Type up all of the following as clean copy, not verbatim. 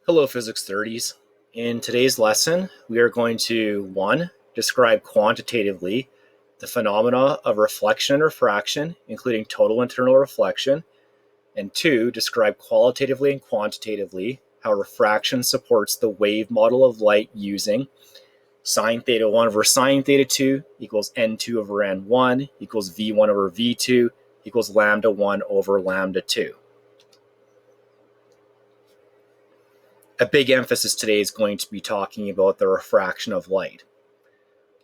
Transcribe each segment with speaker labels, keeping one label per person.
Speaker 1: Hello, Physics 30s. In today's lesson, we are going to 1. Describe quantitatively the phenomena of reflection and refraction, including total internal reflection, and 2. Describe qualitatively and quantitatively how refraction supports the wave model of light using sine theta 1 over sine theta 2 equals n2 over n1 equals v1 over v2 equals lambda 1 over lambda 2. A big emphasis today is going to be talking about the refraction of light.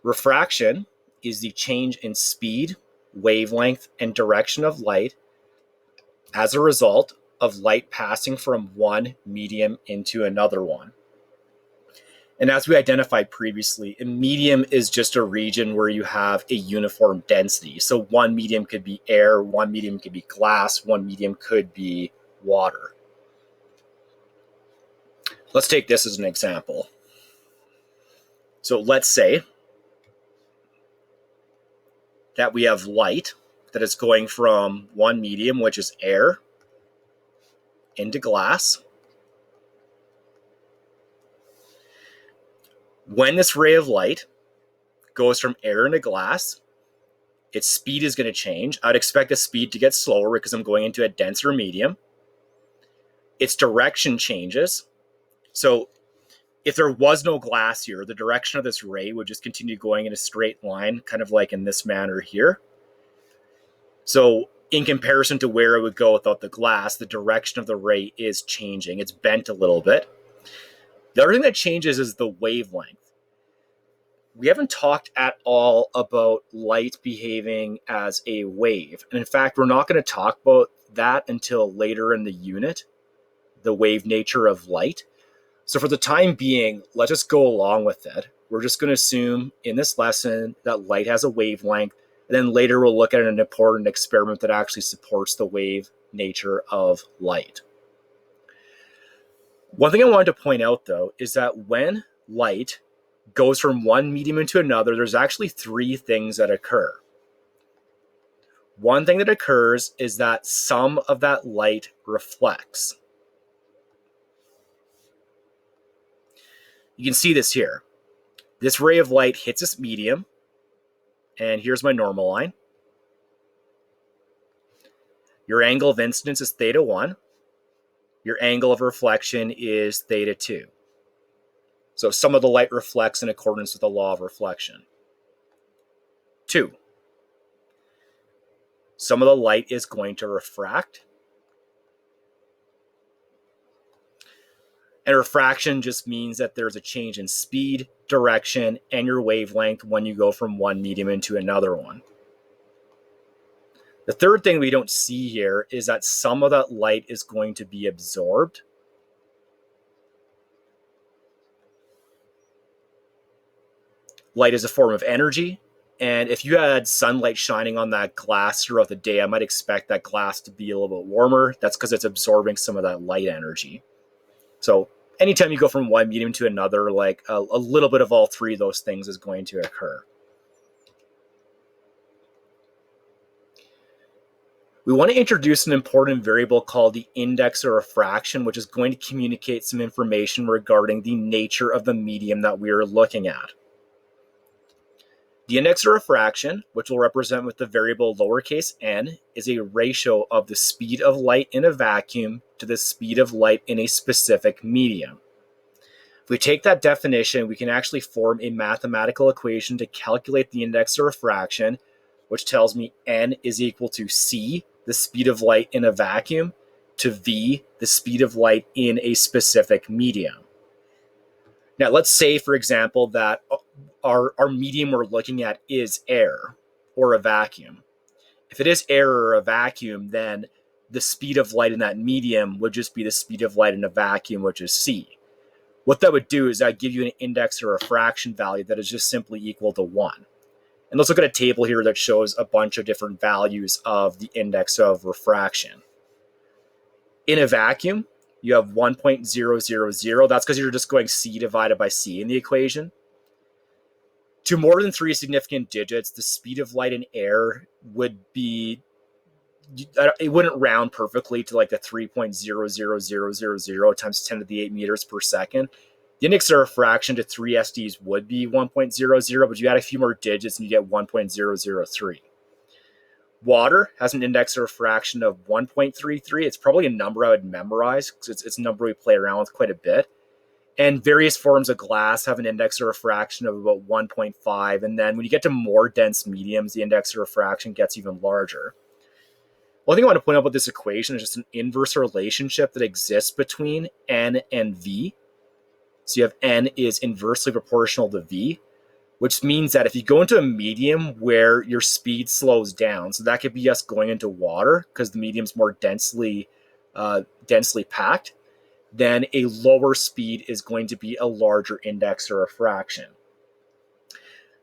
Speaker 1: Refraction is the change in speed, wavelength, and direction of light as a result of light passing from one medium into another one. And as we identified previously, a medium is just a region where you have a uniform density. So one medium could be air, one medium could be glass, one medium could be water. Let's take this as an example. So let's say that we have light that is going from one medium, which is air, into glass. When this ray of light goes from air into glass, its speed is going to change. I'd expect the speed to get slower because I'm going into a denser medium. Its direction changes. So if there was no glass here, the direction of this ray would just continue going in a straight line, kind of like in this manner here. So in comparison to where it would go without the glass, the direction of the ray is changing. It's bent a little bit. The other thing that changes is the wavelength. We haven't talked at all about light behaving as a wave. And in fact, we're not going to talk about that until later in the unit, the wave nature of light. So for the time being, let's just go along with it. We're just going to assume in this lesson that light has a wavelength. And then later we'll look at an important experiment that actually supports the wave nature of light. One thing I wanted to point out, though, is that when light goes from one medium into another, there's actually 3 things that occur. One thing that occurs is that some of that light reflects. You can see this here. This ray of light hits this medium, and here's my normal line. Your angle of incidence is theta 1. Your angle of reflection is theta 2. So some of the light reflects in accordance with the law of reflection. 2. Some of the light is going to refract. And refraction just means that there's a change in speed, direction, and your wavelength when you go from one medium into another one. The third thing we don't see here is that some of that light is going to be absorbed. Light is a form of energy, and if you had sunlight shining on that glass throughout the day, I might expect that glass to be a little bit warmer. That's because it's absorbing some of that light energy. So anytime you go from one medium to another, like a little bit of all 3 of those things is going to occur. We want to introduce an important variable called the index of refraction, which is going to communicate some information regarding the nature of the medium that we are looking at. The index of refraction, which we'll represent with the variable lowercase n, is a ratio of the speed of light in a vacuum to the speed of light in a specific medium. If we take that definition, we can actually form a mathematical equation to calculate the index of refraction, which tells me n is equal to c, the speed of light in a vacuum, to v, the speed of light in a specific medium. Now, let's say, for example, that our medium we're looking at is air or a vacuum. If it is air or a vacuum, then the speed of light in that medium would just be the speed of light in a vacuum, which is c. What that would do is that give you an index or refraction value that is just simply equal to 1. And let's look at a table here that shows a bunch of different values of the index of refraction. In a vacuum, you have 1.000. That's because you're just going c divided by c in the equation. To more than 3 significant digits, the speed of light in air would be it wouldn't round perfectly to like the 3.00000 times 10 to the 8 meters per second. The index of refraction to 3 SDs would be 1.00, but you add a few more digits and you get 1.003. Water has an index of refraction of 1.33. It's probably a number I would memorize because it's a number we play around with quite a bit. And various forms of glass have an index of refraction of about 1.5. And then when you get to more dense mediums, the index of refraction gets even larger. One thing I want to point out about this equation is just an inverse relationship that exists between n and v. So you have n is inversely proportional to v, which means that if you go into a medium where your speed slows down, so that could be us going into water because the medium's more densely packed, then a lower speed is going to be a larger index of refraction.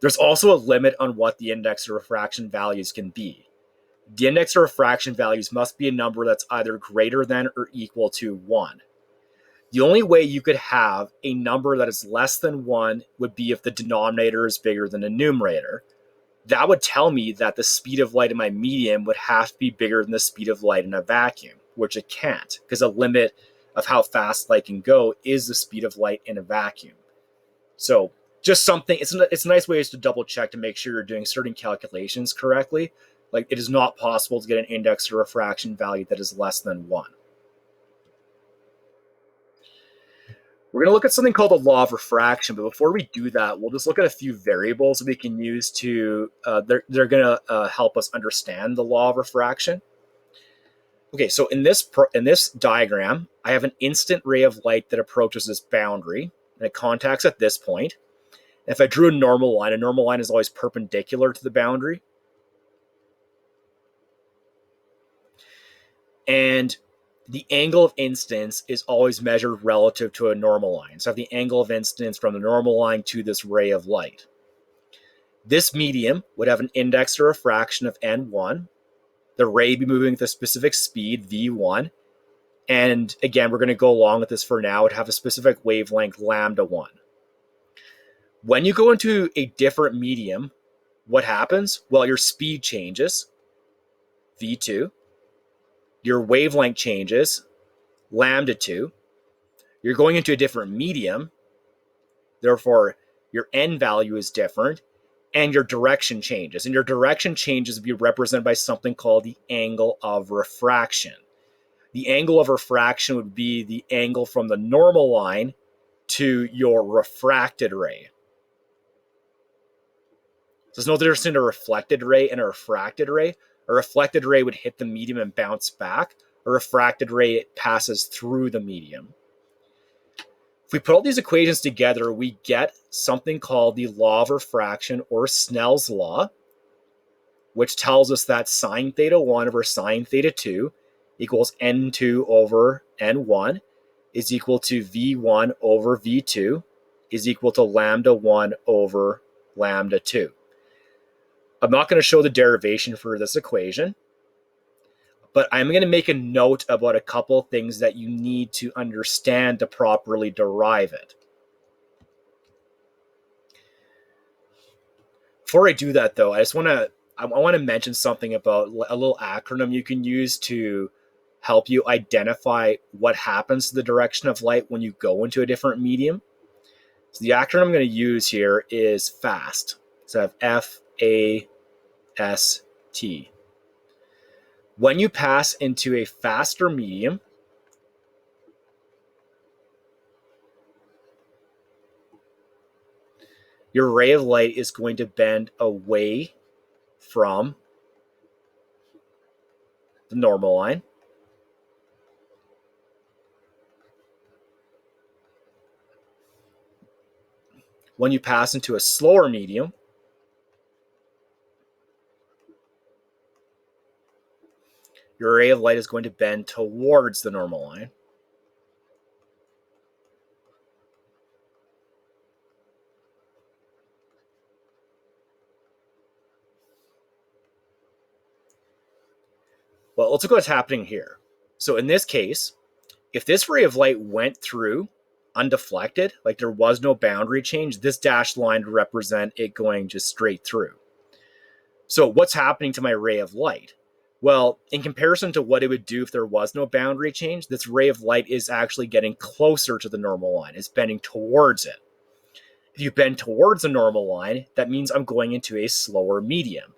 Speaker 1: There's also a limit on what the index of refraction values can be. The index of refraction values must be a number that's either greater than or equal to 1. The only way you could have a number that is less than 1 would be if the denominator is bigger than the numerator. That would tell me that the speed of light in my medium would have to be bigger than the speed of light in a vacuum, which it can't, because a limit of how fast light can go is the speed of light in a vacuum. So just something, it's a nice way to double check to make sure you're doing certain calculations correctly. Like, it is not possible to get an index of refraction value that is less than 1. We're going to look at something called the law of refraction, but before we do that, we'll just look at a few variables that we can use to, they're going to help us understand the law of refraction. Okay, so in this diagram, I have an instant ray of light that approaches this boundary, and it contacts at this point. And if I drew a normal line is always perpendicular to the boundary. And the angle of incidence is always measured relative to a normal line. So I have the angle of incidence from the normal line to this ray of light. This medium would have an index of refraction of n1. The ray would be moving with a specific speed, v1. And again, we're going to go along with this for now. It would have a specific wavelength, lambda 1. When you go into a different medium, what happens? Well, your speed changes, v2. Your wavelength changes, lambda 2. You're going into a different medium, therefore your n value is different, and your direction changes. And your direction changes will be represented by something called the angle of refraction. The angle of refraction would be the angle from the normal line to your refracted ray. So there's no difference between a reflected ray and a refracted ray. A reflected ray would hit the medium and bounce back. A refracted ray passes through the medium. If we put all these equations together, we get something called the law of refraction, or Snell's law, which tells us that sine theta 1 over sine theta 2 equals n2 over n1 is equal to v1 over v2 is equal to lambda 1 over lambda 2. I'm not going to show the derivation for this equation, but I'm going to make a note about a couple of things that you need to understand to properly derive it. Before I do that, though, I want to mention something about a little acronym you can use to help you identify what happens to the direction of light when you go into a different medium. So the acronym I'm going to use here is FAST. So I have F-A-S-T. When you pass into a faster medium, your ray of light is going to bend away from the normal line. When you pass into a slower medium, your ray of light is going to bend towards the normal line. Well, let's look at what's happening here. So in this case, if this ray of light went through undeflected, like there was no boundary change, this dashed line would represent it going just straight through. So what's happening to my ray of light? Well, in comparison to what it would do if there was no boundary change, this ray of light is actually getting closer to the normal line. It's bending towards it. If you bend towards the normal line, that means I'm going into a slower medium.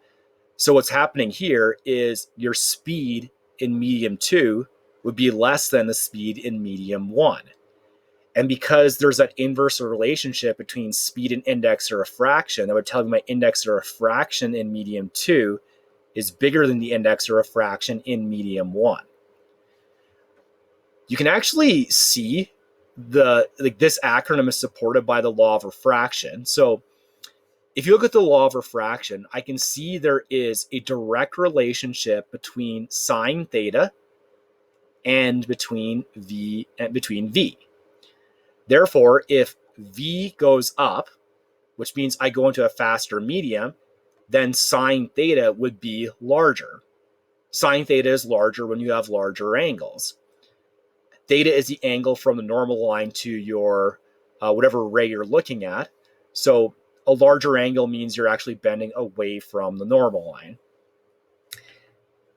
Speaker 1: So what's happening here is your speed in medium 2 would be less than the speed in medium 1. And because there's that inverse relationship between speed and index of refraction, that would tell me my index of refraction in medium 2 is bigger than the index of refraction in medium 1. You can actually see this acronym is supported by the law of refraction. So if you look at the law of refraction, I can see there is a direct relationship between sine theta and between V. Therefore, if V goes up, which means I go into a faster medium, then sine theta would be larger. Sine theta is larger when you have larger angles. Theta is the angle from the normal line to your whatever ray you're looking at. So a larger angle means you're actually bending away from the normal line.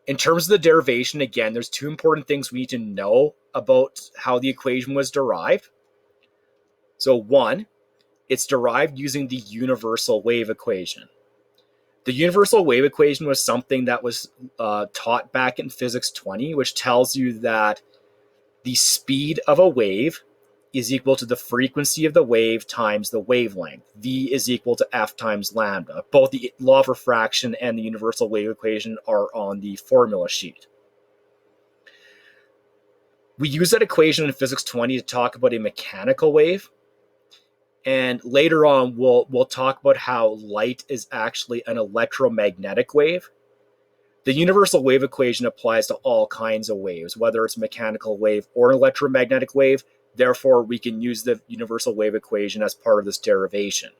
Speaker 1: In terms of the derivation, again, there's two important things we need to know about how the equation was derived. So one, it's derived using the universal wave equation. The universal wave equation was something that was taught back in physics 20, which tells you that the speed of a wave is equal to the frequency of the wave times the wavelength. V is equal to F times lambda. Both the law of refraction and the universal wave equation are on the formula sheet. We use that equation in physics 20 to talk about a mechanical wave. And later on, we'll talk about how light is actually an electromagnetic wave. The universal wave equation applies to all kinds of waves, whether it's a mechanical wave or an electromagnetic wave. Therefore, we can use the universal wave equation as part of this derivation.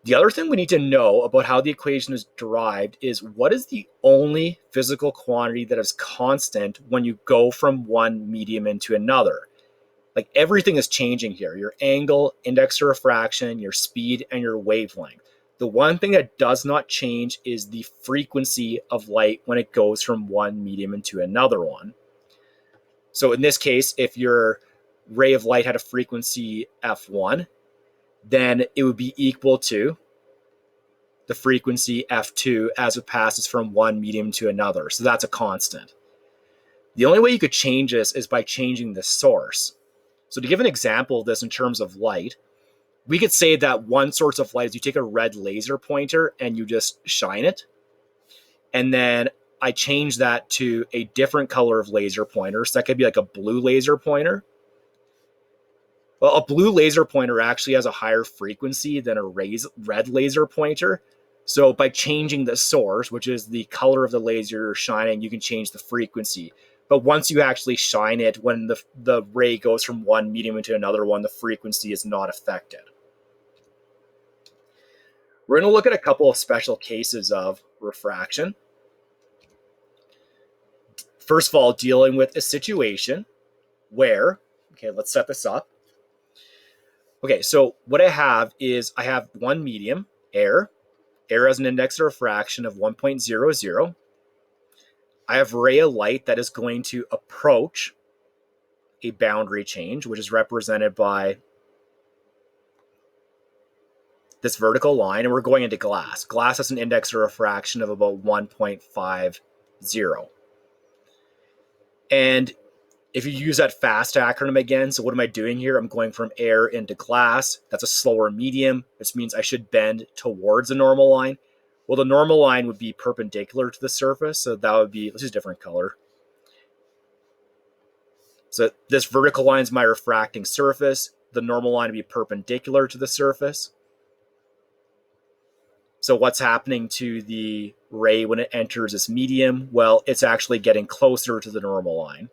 Speaker 1: The other thing we need to know about how the equation is derived is what is the only physical quantity that is constant when you go from one medium into another. Like everything is changing here. Your angle, index of refraction, your speed, and your wavelength. The one thing that does not change is the frequency of light when it goes from one medium into another one. So in this case, if your ray of light had a frequency f1, then it would be equal to the frequency f2 as it passes from one medium to another. So that's a constant. The only way you could change this is by changing the source. So to give an example of this in terms of light, we could say that one source of light is you take a red laser pointer and you just shine it. And then I change that to a different color of laser pointer. So that could be like a blue laser pointer. Well, a blue laser pointer actually has a higher frequency than a red laser pointer. So by changing the source, which is the color of the laser you're shining, you can change the frequency. But once you actually shine it, when the ray goes from one medium into another one, the frequency is not affected. We're going to look at a couple of special cases of refraction. First of all, dealing with a situation where, okay, let's set this up. Okay, so what I have is I have one medium, air. Air has an index of refraction of 1.00. I have a ray of light that is going to approach a boundary change, which is represented by this vertical line, and we're going into glass. Glass has an index of refraction of about 1.50. And if you use that FAST acronym again, so what am I doing here? I'm going from air into glass. That's a slower medium, which means I should bend towards the normal line. Well, the normal line would be perpendicular to the surface, so that would be, let's use a different color. So this vertical line is my refracting surface. The normal line would be perpendicular to the surface. So what's happening to the ray when it enters this medium? Well, it's actually getting closer to the normal line.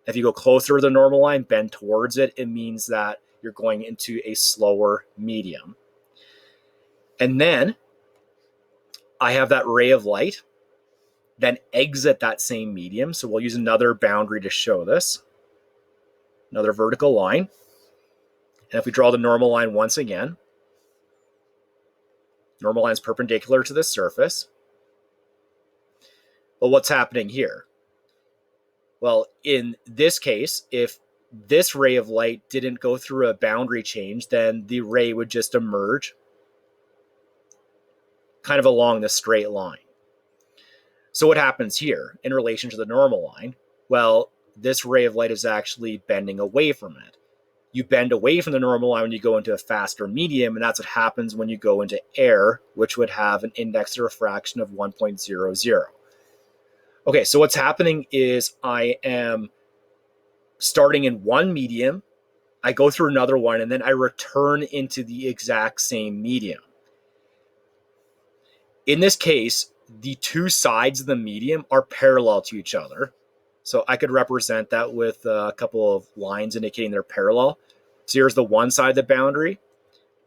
Speaker 1: If you go closer to the normal line, bend towards it, it means that you're going into a slower medium. And then I have that ray of light, then exit that same medium. So we'll use another boundary to show this. Another vertical line. And if we draw the normal line once again, normal line is perpendicular to the surface. Well, what's happening here? Well, in this case, if this ray of light didn't go through a boundary change, then the ray would just emerge kind of along the straight line. So what happens here in relation to the normal line? Well, this ray of light is actually bending away from it. You bend away from the normal line when you go into a faster medium, and that's what happens when you go into air, which would have an index to refraction of 1.00. Okay, so what's happening is I am starting in one medium, I go through another one, and then I return into the exact same medium. In this case, the two sides of the medium are parallel to each other. So I could represent that with a couple of lines indicating they're parallel. So here's the one side of the boundary.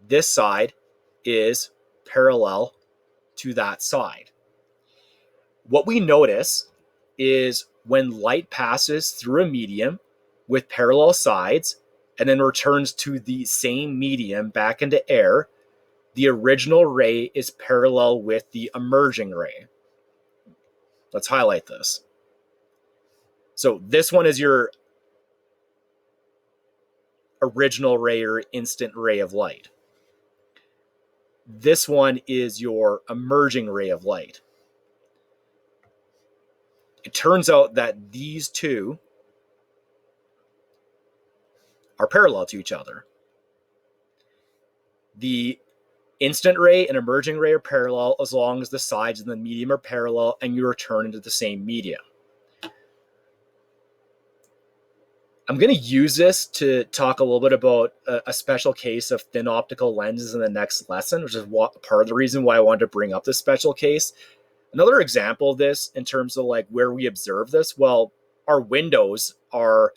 Speaker 1: This side is parallel to that side. What we notice is when light passes through a medium with parallel sides and then returns to the same medium back into air, the original ray is parallel with the emerging ray. Let's highlight this. So this one is your original ray or instant ray of light. This one is your emerging ray of light. It turns out that these two are parallel to each other. The instant ray and emerging ray are parallel as long as the sides of the medium are parallel and you return into the same medium. I'm going to use this to talk a little bit about a special case of thin optical lenses in the next lesson, which is part of the reason why I wanted to bring up this special case. Another example of this in terms of like where we observe this, well, our windows are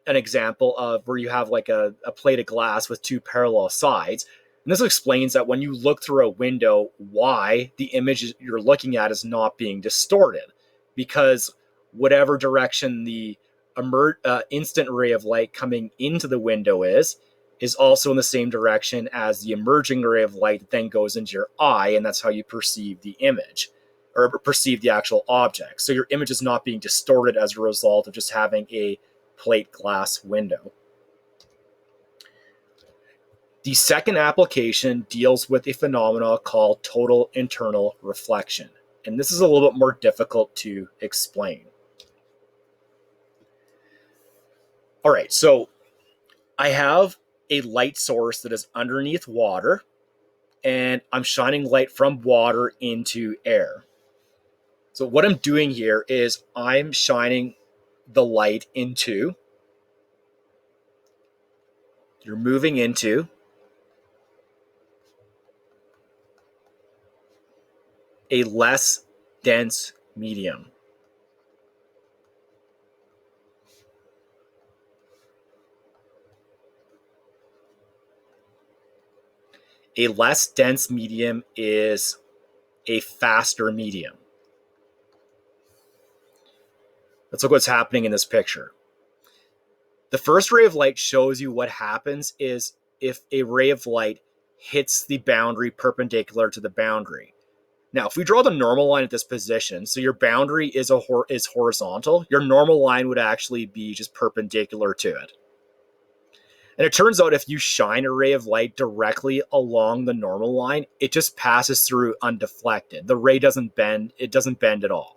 Speaker 1: an example of where you have like a plate of glass with two parallel sides. And this explains that when you look through a window, why the image you're looking at is not being distorted, because whatever direction the instant ray of light coming into the window is also in the same direction as the emerging ray of light that then goes into your eye, and that's how you perceive the image or perceive the actual object. So your image is not being distorted as a result of just having a plate glass window. The second application deals with a phenomenon called total internal reflection, and this is a little bit more difficult to explain. All right, so I have a light source that is underneath water, and I'm shining light from water into air. So what I'm doing here is I'm shining the light into, you're moving into a less dense medium. A less dense medium is a faster medium. Let's look what's happening in this picture. The first ray of light shows you what happens is if a ray of light hits the boundary perpendicular to the boundary. Now, if we draw the normal line at this position, so your boundary is horizontal, your normal line would actually be just perpendicular to it. And it turns out if you shine a ray of light directly along the normal line, it just passes through undeflected. The ray doesn't bend, it doesn't bend at all.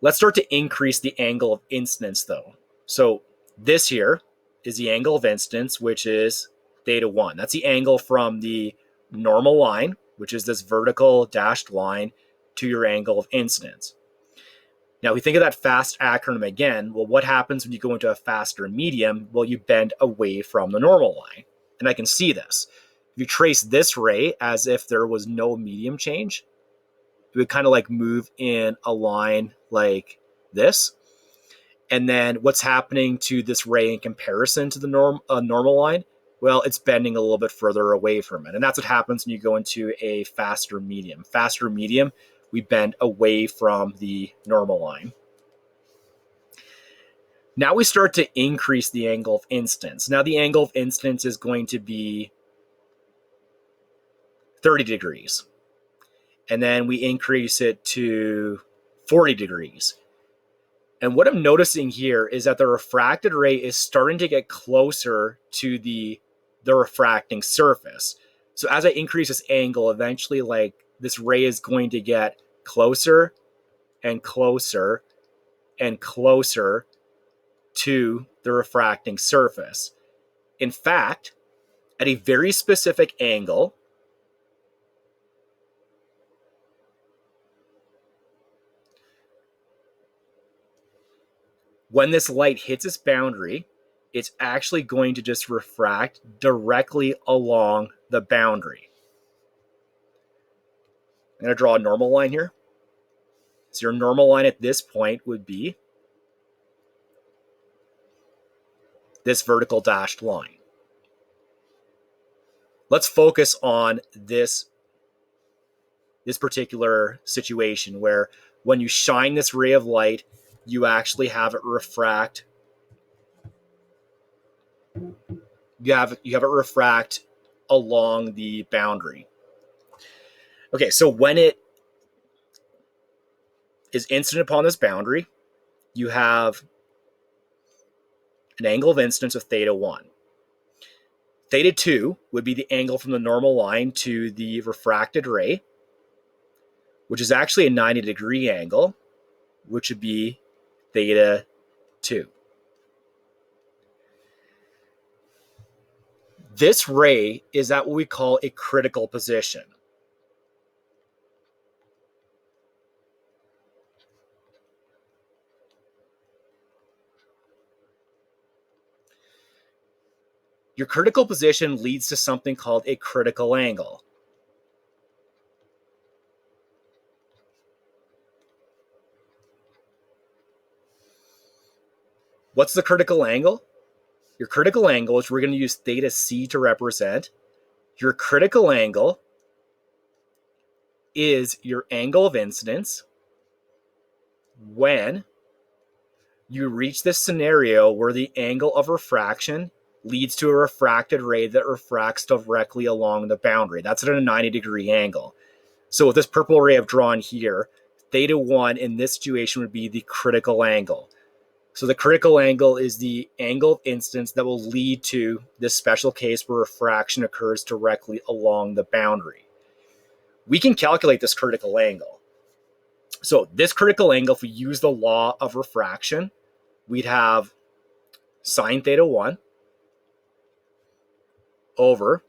Speaker 1: Let's start to increase the angle of incidence though. So this here is the angle of incidence, which is theta 1. That's the angle from the normal line, which is this vertical dashed line, to your angle of incidence. Now, if we think of that fast acronym again, well, what happens when you go into a faster medium? Well, you bend away from the normal line. And I can see this. If you trace this ray as if there was no medium change, it would kind of like move in a line like this. And then what's happening to this ray in comparison to the normal line? Well, it's bending a little bit further away from it. And that's what happens when you go into a faster medium. Faster medium, we bend away from the normal line. Now we start to increase the angle of incidence. Now the angle of incidence is going to be 30 degrees. and then we increase it to 40 degrees. And what I'm noticing here is that the refracted ray is starting to get closer to the refracting surface. So as I increase this angle, eventually like this ray is going to get closer and closer and closer to the refracting surface. In fact, at a very specific angle, when this light hits its boundary, it's actually going to just refract directly along the boundary. I'm going to draw a normal line here. So your normal line at this point would be this vertical dashed line. Let's focus on this particular situation where when you shine this ray of light, you actually have it refract. You have it refract along the boundary. Okay, so when it is incident upon this boundary, you have an angle of incidence of theta 1. Theta 2 would be the angle from the normal line to the refracted ray, which is actually a 90-degree angle, which would be theta 2. This ray is at what we call a critical position. Your critical position leads to something called a critical angle. What's the critical angle? Your critical angle, which we're going to use theta c to represent, your critical angle is your angle of incidence when you reach this scenario where the angle of refraction leads to a refracted ray that refracts directly along the boundary. That's at a 90-degree angle. So with this purple ray I've drawn here, theta 1 in this situation would be the critical angle. So the critical angle is the angle of incidence that will lead to this special case where refraction occurs directly along the boundary. We can calculate this critical angle. So this critical angle, if we use the law of refraction, we'd have sine theta 1 over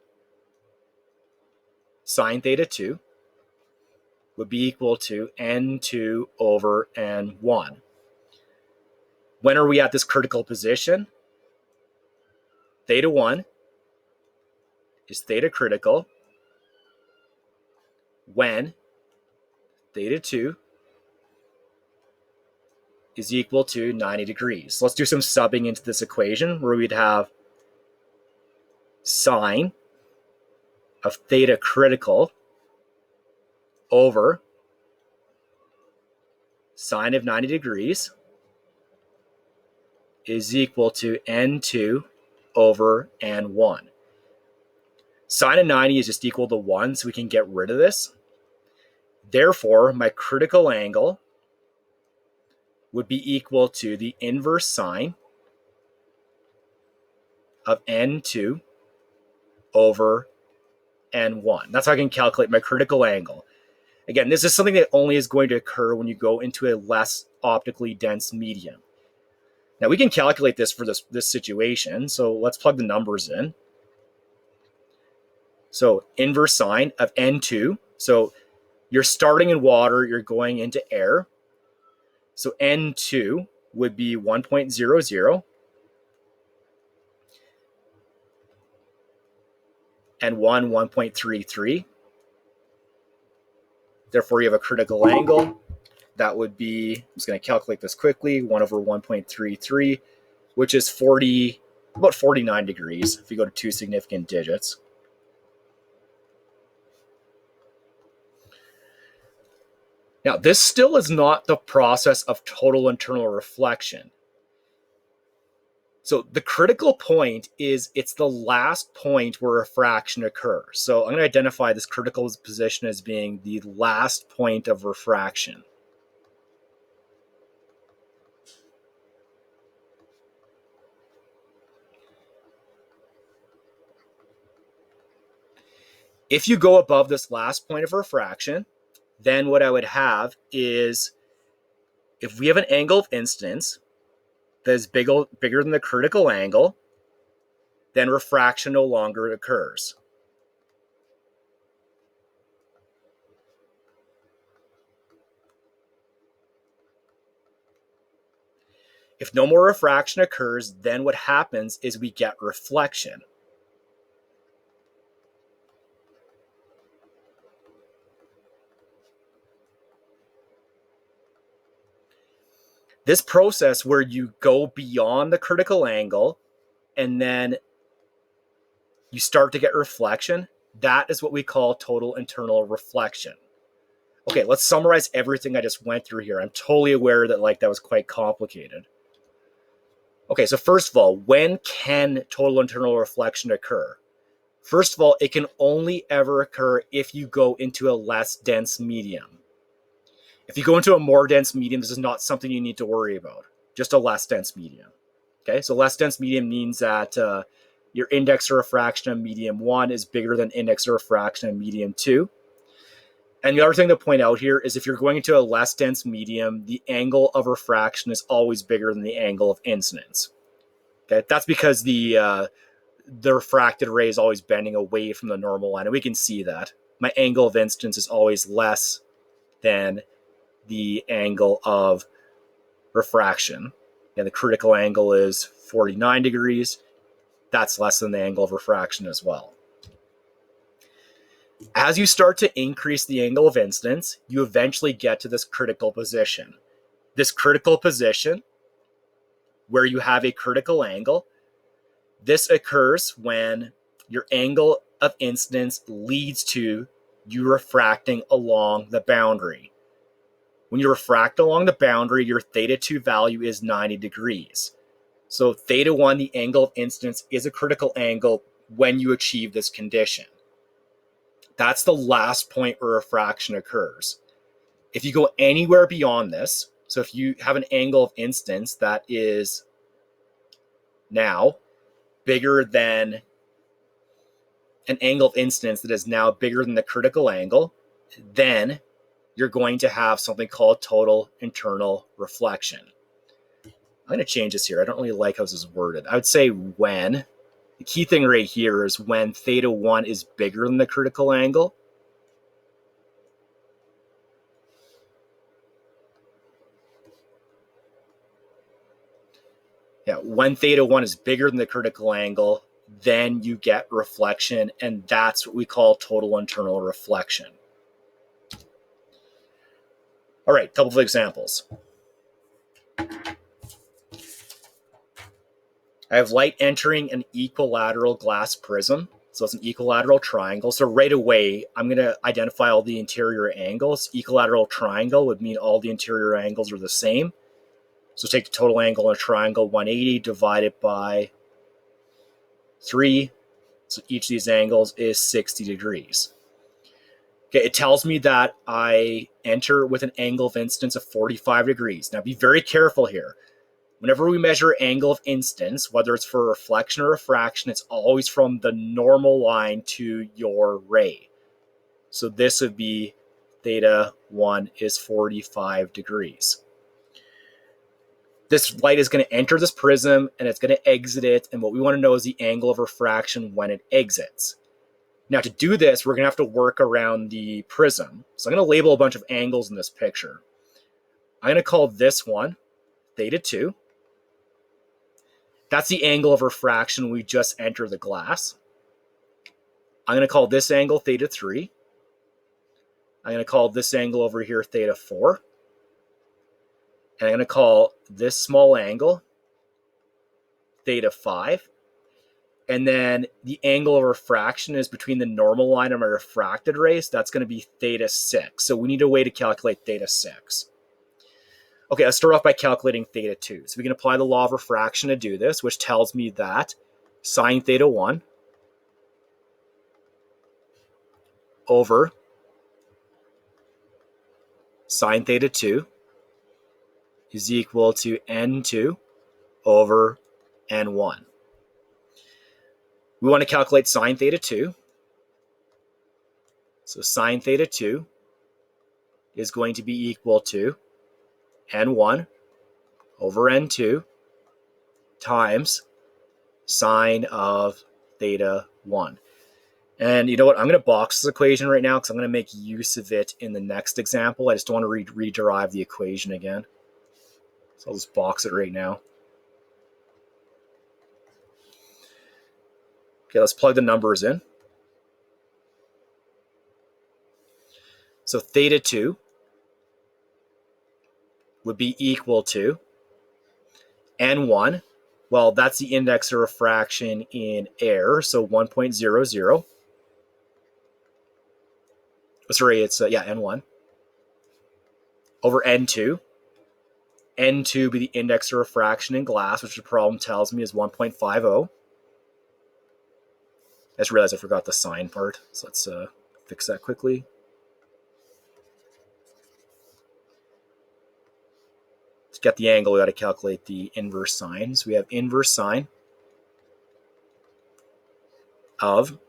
Speaker 1: sine theta 2 would be equal to n2 over n1. When are we at this critical position? Theta 1 is theta critical when theta 2 is equal to 90 degrees. So let's do some subbing into this equation where we'd have sine of theta critical over sine of 90 degrees is equal to n2 over n1. Sine of 90 is just equal to 1, so we can get rid of this. Therefore, my critical angle would be equal to the inverse sine of n2 over n1. That's how I can calculate my critical angle. Again, this is something that only is going to occur when you go into a less optically dense medium. Now we can calculate this for this situation, so let's plug the numbers in. So inverse sine of n2, so you're starting in water, you're going into air. So n2 would be 1.00, and 1.33. Therefore, you have a critical angle. That would be, I'm just going to calculate this quickly, 1 over 1.33, which is about 49 degrees if you go to two significant digits. Now, this still is not the process of total internal reflection. So the critical point is it's the last point where refraction occurs. So I'm going to identify this critical position as being the last point of refraction. If you go above this last point of refraction, then what I would have is, if we have an angle of incidence that is bigger than the critical angle, then refraction no longer occurs. If no more refraction occurs, then what happens is we get reflection. This process where you go beyond the critical angle and then you start to get reflection, that is what we call total internal reflection. Okay, let's summarize everything I just went through here. I'm totally aware that that was quite complicated. Okay, so first of all, when can total internal reflection occur? First of all, it can only ever occur if you go into a less dense medium. If you go into a more dense medium, this is not something you need to worry about. Just a less dense medium. Okay, so less dense medium means that your index of refraction of medium 1 is bigger than index of refraction of medium 2. And the other thing to point out here is if you're going into a less dense medium, the angle of refraction is always bigger than the angle of incidence. Okay, that's because the refracted ray is always bending away from the normal line, and we can see that. My angle of incidence is always less than the angle of refraction. And the critical angle is 49 degrees. That's less than the angle of refraction as well. As you start to increase the angle of incidence, you eventually get to this critical position. This critical position, where you have a critical angle, this occurs when your angle of incidence leads to you refracting along the boundary. When you refract along the boundary, your theta 2 value is 90 degrees. So theta 1, the angle of incidence, is a critical angle when you achieve this condition. That's the last point where refraction occurs. If you go anywhere beyond this, so if you have an angle of incidence that is now bigger than an angle of incidence that is now bigger than the critical angle, then you're going to have something called total internal reflection. I'm going to change this here. I don't really like how this is worded. I would say when. The key thing right here is when theta 1 is bigger than the critical angle. Yeah, when theta 1 is bigger than the critical angle, then you get reflection, and that's what we call total internal reflection. All right, a couple of examples. I have light entering an equilateral glass prism. So it's an equilateral triangle. So right away, I'm going to identify all the interior angles. Equilateral triangle would mean all the interior angles are the same. So take the total angle in a triangle, 180, divided by 3. So each of these angles is 60 degrees. Okay, it tells me that I enter with an angle of incidence of 45 degrees. Now be very careful here. Whenever we measure angle of incidence, whether it's for reflection or refraction, it's always from the normal line to your ray. So this would be theta 1 is 45 degrees. This light is going to enter this prism and it's going to exit it. And what we want to know is the angle of refraction when it exits. Now to do this, we're going to have to work around the prism. So I'm going to label a bunch of angles in this picture. I'm going to call this one theta 2. That's the angle of refraction when we just enter the glass. I'm going to call this angle theta 3. I'm going to call this angle over here theta 4. And I'm going to call this small angle theta 5. And then the angle of refraction is between the normal line and my refracted rays. That's going to be theta 6. So we need a way to calculate theta 6. Okay, let's start off by calculating theta 2. So we can apply the law of refraction to do this, which tells me that sine theta 1 over sine theta 2 is equal to n2 over n1. We want to calculate sine theta 2. So sine theta 2 is going to be equal to n1 over n2 times sine of theta 1. And you know what? I'm going to box this equation right now because I'm going to make use of it in the next example. I just don't want to rederive the equation again. So I'll just box it right now. Okay, let's plug the numbers in. So theta 2 would be equal to n1. Well, that's the index of refraction in air, so 1.00. Sorry, it's, n1 over n2. N2 would be the index of refraction in glass, which the problem tells me is 1.50. I just realized I forgot the sign part, so let's fix that quickly. To get the angle, we got to calculate the inverse sine. So we have inverse sine of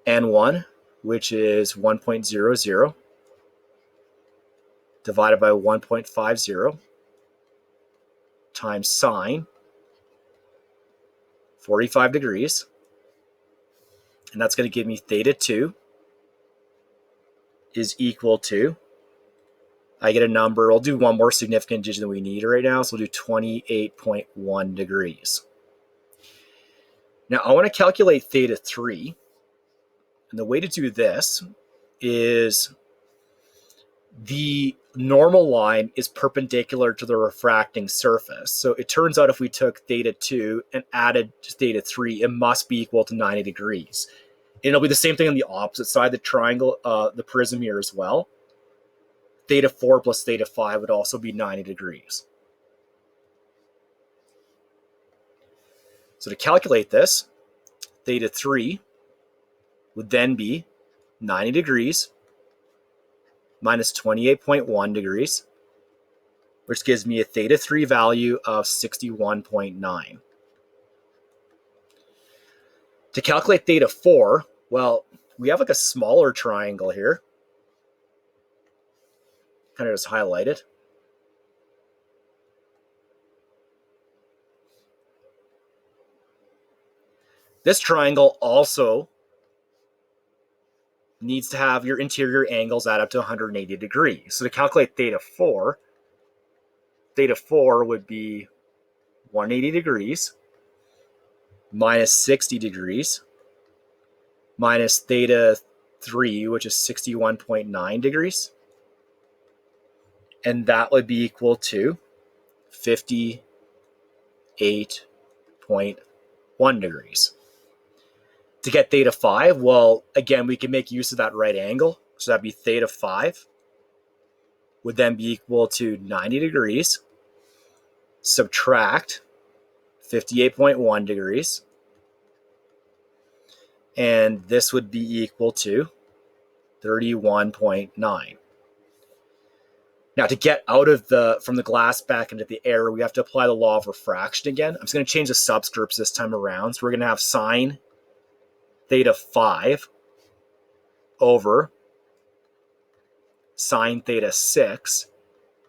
Speaker 1: n1, which is 1.00, divided by 1.50 times sine 45 degrees. And that's going to give me theta 2 is equal to, I get a number, we'll do one more significant digit than we need right now, so we'll do 28.1 degrees. Now I want to calculate theta 3, and the way to do this is the normal line is perpendicular to the refracting surface. So it turns out if we took theta 2 and added theta 3, it must be equal to 90 degrees. And it'll be the same thing on the opposite side, the triangle, the prism here as well. Theta 4 plus theta 5 would also be 90 degrees. So to calculate this, theta 3 would then be 90 degrees minus 28.1 degrees, which gives me a theta 3 value of 61.9. To calculate theta 4, well, we have like a smaller triangle here. Kind of just highlight it. This triangle also needs to have your interior angles add up to 180 degrees. So to calculate theta 4 would be 180 degrees minus 60 degrees minus theta 3, which is 61.9 degrees. And that would be equal to 58.1 degrees. To get theta 5, well, again, we can make use of that right angle. So that'd be theta 5 would then be equal to 90 degrees, subtract 58.1 degrees, and this would be equal to 31.9. Now, to get out of from the glass back into the air, we have to apply the law of refraction again. I'm just going to change the subscripts this time around. So we're going to have sine theta 5 over sine theta 6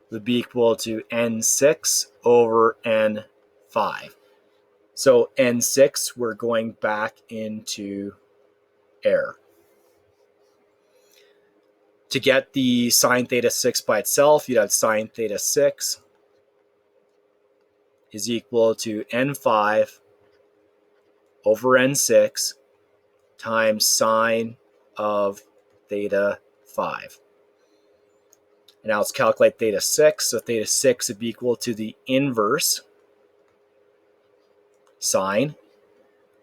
Speaker 1: would be equal to n6 over n5. So n6, we're going back into air. To get the sine theta 6 by itself, you'd have sine theta 6 is equal to n5 over n6 times sine of theta 5. And now let's calculate theta 6. So theta 6 would be equal to the inverse sine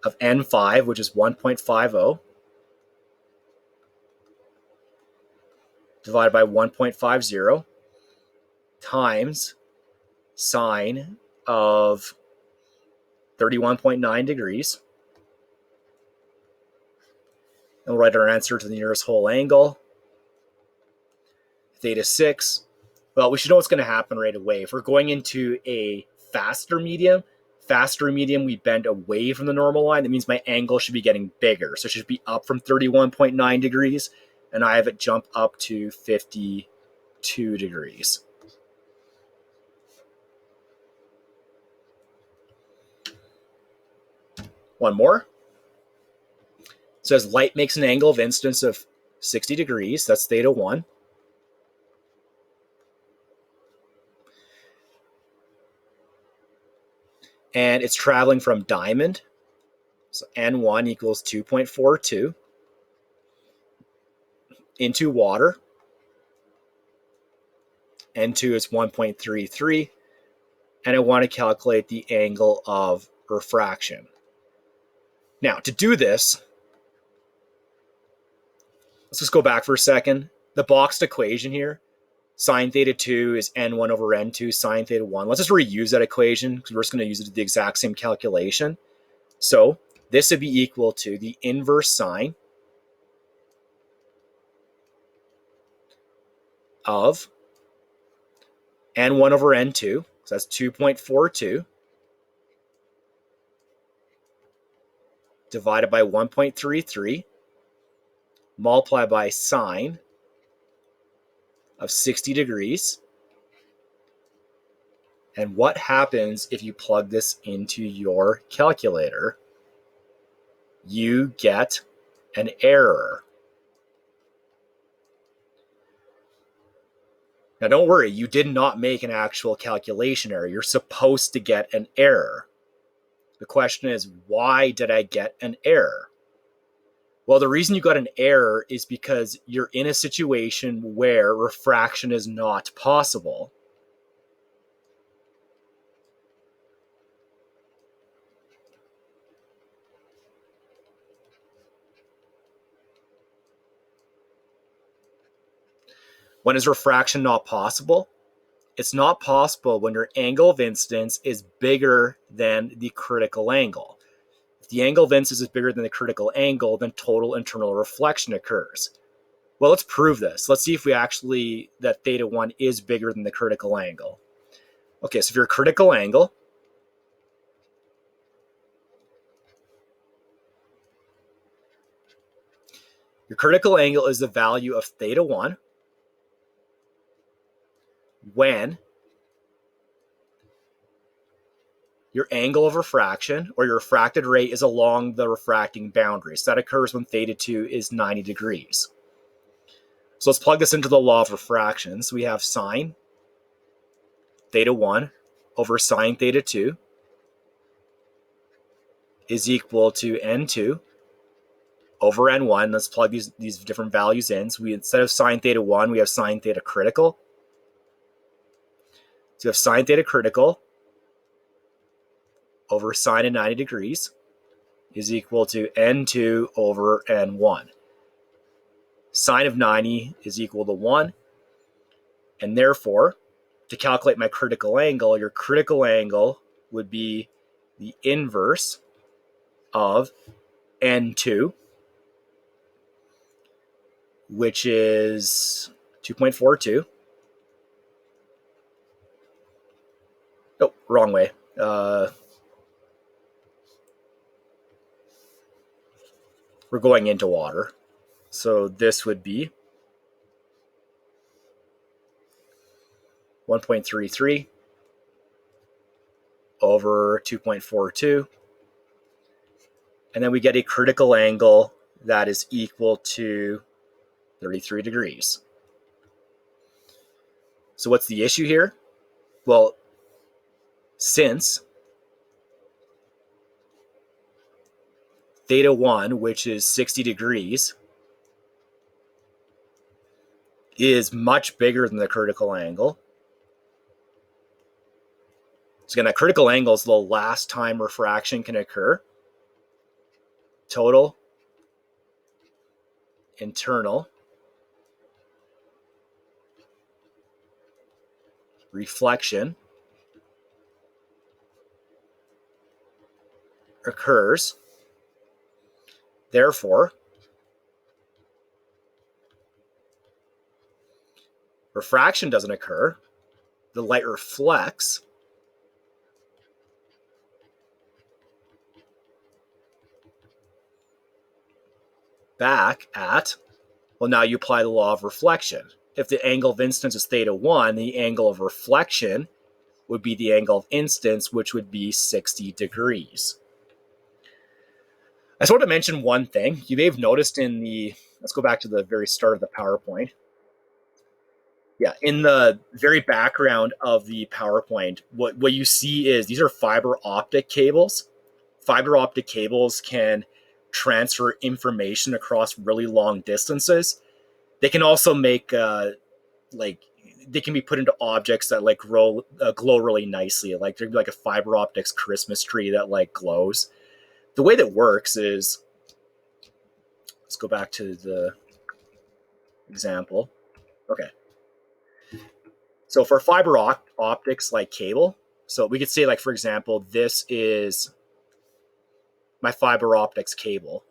Speaker 1: of n5, which is 1.50, divided by 1.50 times sine of 31.9 degrees. And we'll write our answer to the nearest whole angle. Theta 6. Well, we should know what's going to happen right away. If we're going into a faster medium, we bend away from the normal line. That means my angle should be getting bigger. So it should be up from 31.9 degrees, and I have it jump up to 52 degrees. One more. It says light makes an angle of incidence of 60 degrees. That's theta 1. And it's traveling from diamond. So N1 equals 2.42 into water. N2 is 1.33. And I want to calculate the angle of refraction. Now, to do this, let's just go back for a second. The boxed equation here, sine theta 2 is N1 over N2 sine theta 1. Let's just reuse that equation because we're just going to use it to the exact same calculation. So this would be equal to the inverse sine of N1 over N2. So that's 2.42 divided by 1.33 multiplied by sine of 60 degrees. And what happens if you plug this into your calculator? You get an error. Now, don't worry, you did not make an actual calculation error. You're supposed to get an error. The question is, why did I get an error? Well, the reason you got an error is because you're in a situation where refraction is not possible. When is refraction not possible? It's not possible when your angle of incidence is bigger than the critical angle. If the angle of incidence is bigger than the critical angle, then total internal reflection occurs. Well, let's prove this. Let's see if that theta 1 is bigger than the critical angle. Okay, so if your critical angle is the value of theta 1 when your angle of refraction or your refracted ray is along the refracting boundary. So that occurs when theta 2 is 90 degrees. So let's plug this into the law of refraction. So we have sine theta 1 over sine theta 2 is equal to N2 over N1. Let's plug these different values in. So instead of sine theta 1, we have sine theta critical. So we have sine theta critical over sine of 90 degrees is equal to N2 over N1. Sine of 90 is equal to 1. And therefore, to calculate my critical angle, your critical angle would be the inverse of N2, which is 2.42. Oh, wrong way. We're going into water. So this would be 1.33 over 2.42. And then we get a critical angle that is equal to 33 degrees. So what's the issue here? Well, since theta 1, which is 60 degrees, is much bigger than the critical angle. So again, that critical angle is the last time refraction can occur. Total internal reflection occurs. Therefore, refraction doesn't occur. The light reflects back at, well, now you apply the law of reflection. If the angle of incidence is theta 1, the angle of reflection would be the angle of incidence, which would be 60 degrees. I just want to mention one thing. You may have noticed let's go back to the very start of the PowerPoint. Yeah, in the very background of the PowerPoint, what you see is these are fiber optic cables. Fiber optic cables can transfer information across really long distances. They can also make they can be put into objects that glow really nicely. Like there'd be like a fiber optics Christmas tree that like glows. The way that works is, let's go back to the example. Okay. So for fiber optics like cable, so we could say like, for example, this is my fiber optics cable.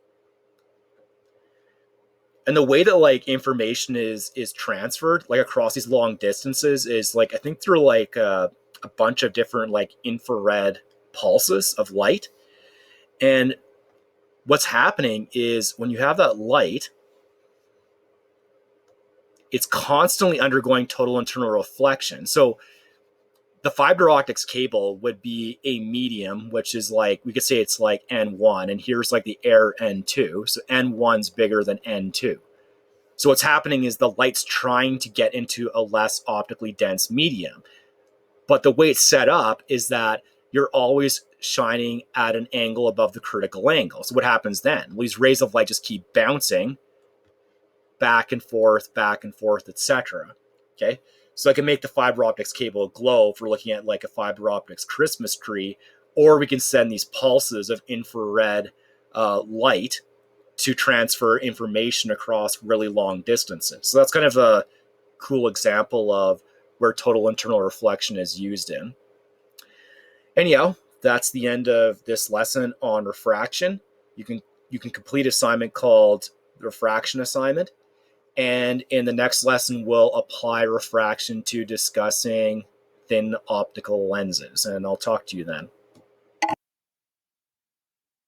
Speaker 1: And the way that like information is transferred like across these long distances is like, I think through like a bunch of different like infrared pulses of light. And what's happening is when you have that light, it's constantly undergoing total internal reflection. So the fiber optics cable would be a medium, which is like, we could say it's like N1, and here's like the air N2. So N1's bigger than N2. So what's happening is the light's trying to get into a less optically dense medium. But the way it's set up is that you're always shining at an angle above the critical angle. So what happens then? Well, these rays of light just keep bouncing back and forth, etc. Okay, so I can make the fiber optics cable glow if we're looking at like a fiber optics Christmas tree, or we can send these pulses of infrared light to transfer information across really long distances. So that's kind of a cool example of where total internal reflection is used in. Anyhow, that's the end of this lesson on refraction. You can complete an assignment called the refraction assignment. And in the next lesson, we'll apply refraction to discussing thin optical lenses. And I'll talk to you then.